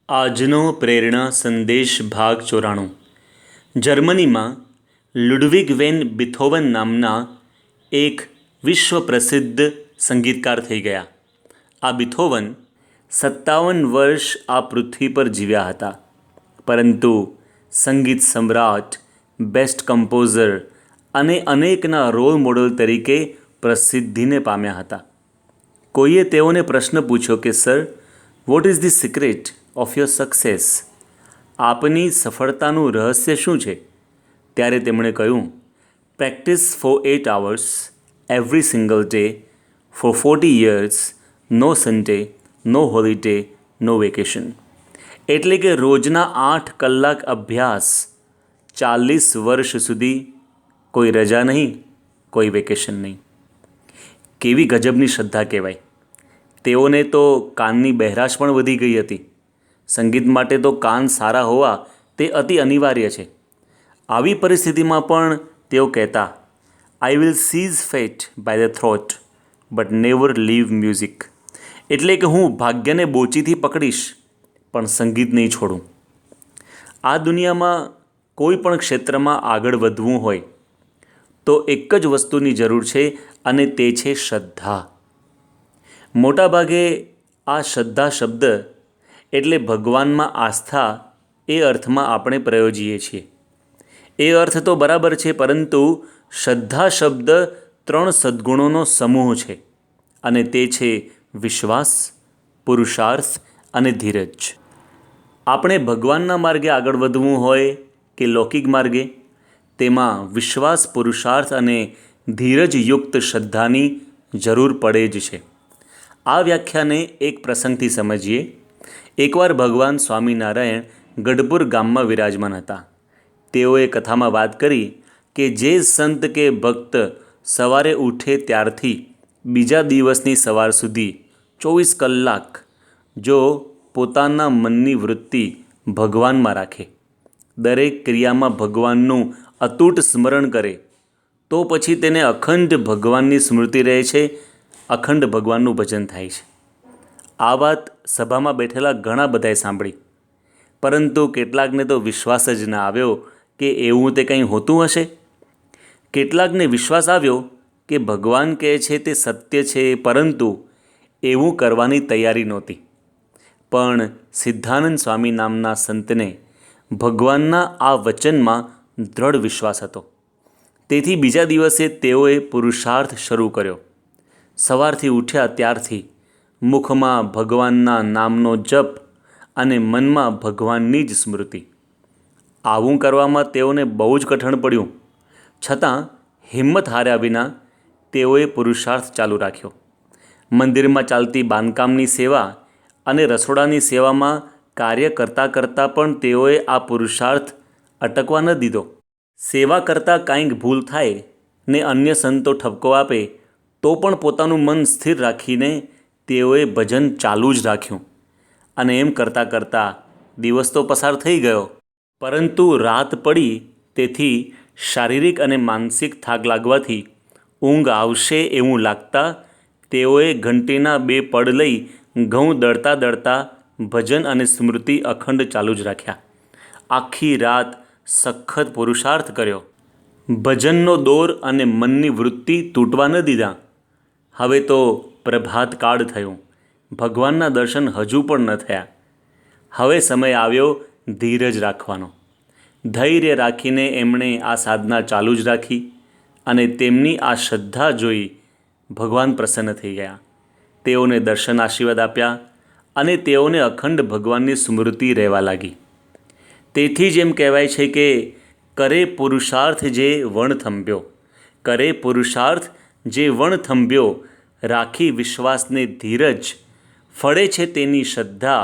આજનો પ્રેરણા સંદેશ ભાગ 94। જર્મનીમાં લુડવિગ વેન બીથોવન નામના એક વિશ્વ પ્રસિદ્ધ સંગીતકાર થઈ ગયા। આ બીથોવન 57 વર્ષ આ પૃથ્વી પર જીવ્યા હતા, પરંતુ સંગીત સમ્રાટ, બેસ્ટ કમ્પોઝર અને અનેકના રોલ મોડલ તરીકે પ્રસિદ્ધિને પામ્યા હતા। કોઈએ તેઓને પ્રશ્ન પૂછ્યો કે sir, what is the secret of your success? આપની સફળતાનું રહસ્ય શું છે? ત્યારે તેમણે કહ્યું, practice for 8 hours every single day for 40 years, no Sunday, no holiday, no vacation. એટલે કે રોજના 8 કલાક અભ્યાસ, 40 વર્ષ સુધી, કોઈ રજા નહીં, કોઈ વેકેશન નહીં। કેવી ગજબની શ્રદ્ધા કહેવાય! તેઓને તો કાનની બહેરાશ પણ વધી ગઈ હતી। સંગીત માટે તો કાન સારા હોવા તે અતિ અનિવાર્ય છે। આવી પરિસ્થિતિમાં પણ તેઓ કહેતા, I will seize fate by the throat but never leave music. એટલે કે હું ભાગ્યને બોચીથી પકડીશ, પણ સંગીત નહીં છોડું। આ દુનિયામાં કોઈ પણ ક્ષેત્રમાં આગળ વધવું હોય તો એક જ વસ્તુની જરૂર છે, અને તે છે શ્રદ્ધા। મોટાભાગે આ શ્રદ્ધા શબ્દ એટલે ભગવાનમાં આસ્થા એ અર્થમાં આપણે પ્રયોજીએ છીએ। એ અર્થ તો બરાબર છે, પરંતુ શ્રદ્ધા શબ્દ 3 સદ્ગુણોનો સમૂહ છે, અને તે છે વિશ્વાસ, પુરુષાર્થ અને ધીરજ। આપણે ભગવાનના માર્ગે આગળ વધવું હોય કે લૌકિક માર્ગે, તેમાં વિશ્વાસ, પુરુષાર્થ અને ધીરજયુક્ત શ્રદ્ધાની જરૂર પડે જ છે। આ વ્યાખ્યાને એક પ્રસંગથી સમજીએ। એકવાર ભગવાન સ્વામિનારાયણ ગઢપુર ગામમાં વિરાજમાન હતા। તેઓએ કથામાં વાત કરી કે જે સંત કે ભક્ત સવારે ઉઠે ત્યારથી બીજા દિવસની સવાર સુધી 24 કલાક જો પોતાના મનની વૃત્તિ ભગવાનમાં રાખે, દરેક ક્રિયામાં ભગવાનનું અતૂટ સ્મરણ કરે, તો પછી તેને અખંડ ભગવાનની સ્મૃતિ રહે છે, અખંડ ભગવાનનું ભજન થાય છે। આ વાત સભામાં બેઠેલા ઘણા બધાએ સાંભળી, પરંતુ કેટલાકને તો વિશ્વાસ જ ના આવ્યો કે એવું તે કંઈ હોતું હશે। કેટલાકને વિશ્વાસ આવ્યો કે ભગવાન કહે છે તે સત્ય છે, પરંતુ એવું કરવાની તૈયારી નહોતી। પણ સિદ્ધાનંદ સ્વામી નામના સંતને ભગવાનના આ વચનમાં દ્રઢ વિશ્વાસ હતો। તેથી બીજા દિવસે તેઓએ પુરુષાર્થ શરૂ કર્યો। સવારથી ઉઠ્યા ત્યારથી મુખમાં ભગવાનના નામનો જપ અને મનમાં ભગવાનની જ સ્મૃતિ। આવું કરવામાં તેઓને બહુ જ કઠણ પડ્યું, છતાં હિંમત હાર્યા વિના તેઓએ પુરુષાર્થ ચાલુ રાખ્યો। મંદિરમાં ચાલતી બાંધકામની સેવા અને રસોડાની સેવામાં કાર્ય કરતાં કરતાં પણ તેઓએ આ પુરુષાર્થ અટકવા ન દીધો। સેવા કરતાં કાંઈક ભૂલ થાય ને અન્ય સંતો ઠપકો આપે તો પણ પોતાનું મન સ્થિર રાખીને તેઓએ ભજન ચાલુ જ રાખ્યું, અને એમ કરતાં કરતાં દિવસ તો પસાર થઈ ગયો, પરંતુ રાત પડી તેથી શારીરિક અને માનસિક થાક લાગવાથી ઊંઘ આવશે એવું લાગતા તેઓએ ઘંટીના 2 પડ લઈ ઘઉં દળતા દળતા ભજન અને સ્મૃતિ અખંડ ચાલુ જ રાખ્યા। આખી રાત સખત પુરુષાર્થ કર્યો, ભજનનો દોર અને મનની વૃત્તિ તૂટવા ન દીધા। હવે તો પ્રભાત કાળ થયું, ભગવાનના દર્શન હજુ પણ ન થયા। હવે સમય આવ્યો ધીરજ રાખવાનો। ધૈર્ય રાખીને એમણે આ સાધના ચાલુ જ રાખી, અને તેમની આ શ્રદ્ધા જોઈ ભગવાન પ્રસન્ન થઈ ગયા। તેઓને દર્શન આશીર્વાદ આપ્યા, અને તેઓને અખંડ ભગવાનની સ્મૃતિ રહેવા લાગી। તેથી જ એમ કહેવાય છે કે કરે પુરુષાર્થ જે વણ થંભ્યો, કરે પુરુષાર્થ જે વણ થંભ્યો, રાખી વિશ્વાસને ધીરજ, ફળે છે તેની શ્રદ્ધા,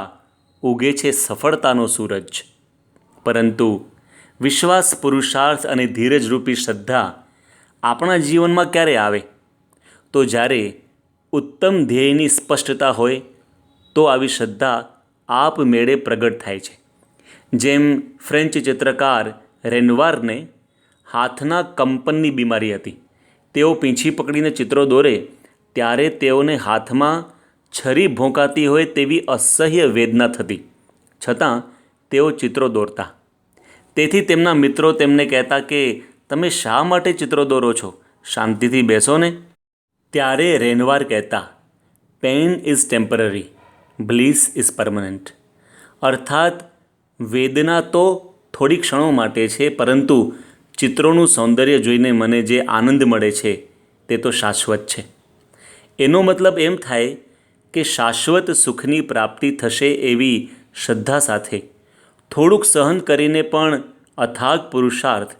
ઉગે છે સફળતાનો સૂરજ। પરંતુ વિશ્વાસ, પુરુષાર્થ અને ધીરજરૂપી શ્રદ્ધા આપણા જીવનમાં ક્યારે આવે? તો જ્યારે ઉત્તમ ધ્યેયની સ્પષ્ટતા હોય તો આવી શ્રદ્ધા આપમેળે પ્રગટ થાય છે। જેમ ફ્રેન્ચ ચિત્રકાર રેનવારને હાથના કંપનની બીમારી હતી। તેઓ પીંછી પકડીને ચિત્રો દોરે ત્યારે તેઓને હાથમાં છરી ભોંકાતી હોય તેવી અસહ્ય વેદના થતી, છતાં તેઓ ચિત્રો દોરતા. તેથી તેમના મિત્રો તેમને કહેતા કે તમે શા માટે ચિત્રો દોરો છો, શાંતિથી બેસો ને. ત્યારે રેનવાર કહેતા, pain is temporary, bliss is permanent. અર્થાત વેદના તો થોડી ક્ષણો માટે છે, પરંતુ ચિત્રોનું સૌંદર્ય જોઈને મને જે આનંદ મળે છે તે તો શાશ્વત છે. એનો મતલબ એમ થાય કે શાશ્વત સુખની પ્રાપ્તિ થશે એવી શ્રદ્ધા સાથે થોડુંક સહન કરીને પણ અથાગ પુરુષાર્થ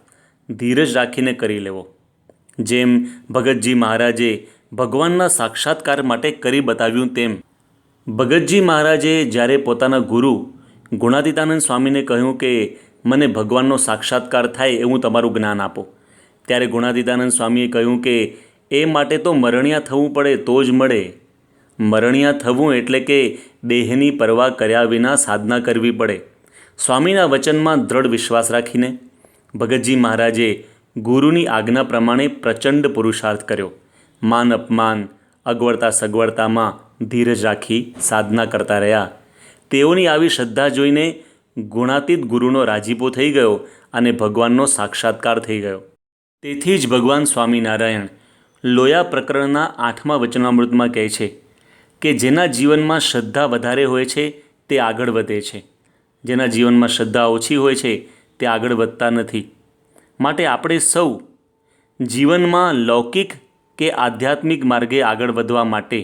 ધીરજ રાખીને કરી લેવો. જેમ ભગતજી મહારાજે ભગવાનના સાક્ષાત્કાર માટે કરી બતાવ્યું તેમ ભગતજી મહારાજે જ્યારે પોતાના ગુરુ ગુણાતીતાનંદ સ્વામીને કહ્યું કે મને ભગવાનનો સાક્ષાત્કાર થાય એવું તમારું જ્ઞાન આપો, ત્યારે ગુણાતીતાનંદ સ્વામીએ કહ્યું કે એ માટે તો મરણિયા થવું પડે તો જ મળે. મરણિયા થવું એટલે કે દેહની પરવા કર્યા વિના સાધના કરવી પડે. સ્વામીના વચનમાં દ્રઢ વિશ્વાસ રાખીને ભગતજી મહારાજે ગુરુની આજ્ઞા પ્રમાણે પ્રચંડ પુરુષાર્થ કર્યો. માન અપમાન, અગવડતા સગવડતામાં ધીરજ રાખી સાધના કરતા રહ્યા. તેઓની આવી શ્રદ્ધા જોઈને ગુણાતીત ગુરુનો રાજીપો થઈ ગયો અને ભગવાનનો સાક્ષાત્કાર થઈ ગયો. તેથી જ ભગવાન સ્વામિનારાયણ લોયા પ્રકરણના 8મા વચનામૃતમાં કહે છે કે જેના જીવનમાં શ્રદ્ધા વધારે હોય છે તે આગળ વધે છે, જેના જીવનમાં શ્રદ્ધા ઓછી હોય છે તે આગળ વધતા નથી. માટે આપણે સૌ જીવનમાં લૌકિક કે આધ્યાત્મિક માર્ગે આગળ વધવા માટે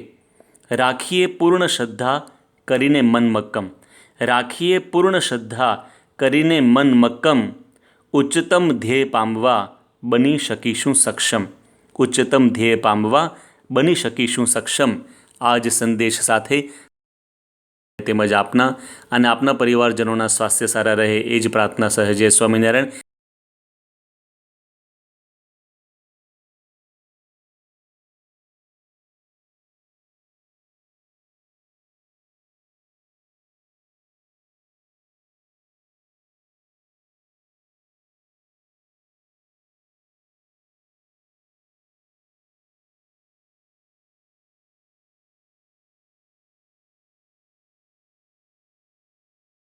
રાખીએ પૂર્ણ શ્રદ્ધા કરીને મન મક્કમ. રાખીએ પૂર્ણ શ્રદ્ધા કરીને મન મક્કમ. ઉચ્ચતમ ધ્યેય પામવા બની શકીશું સક્ષમ. ઉચ્ચતમ ધ્યેય પામવા બની શકીશું સક્ષમ. આ જ સંદેશ સાથે તેમજ આપના અને આપના પરિવારજનોના સ્વાસ્થ્ય સારા રહે એ જ પ્રાર્થના સહજે. સ્વામિનારાયણ.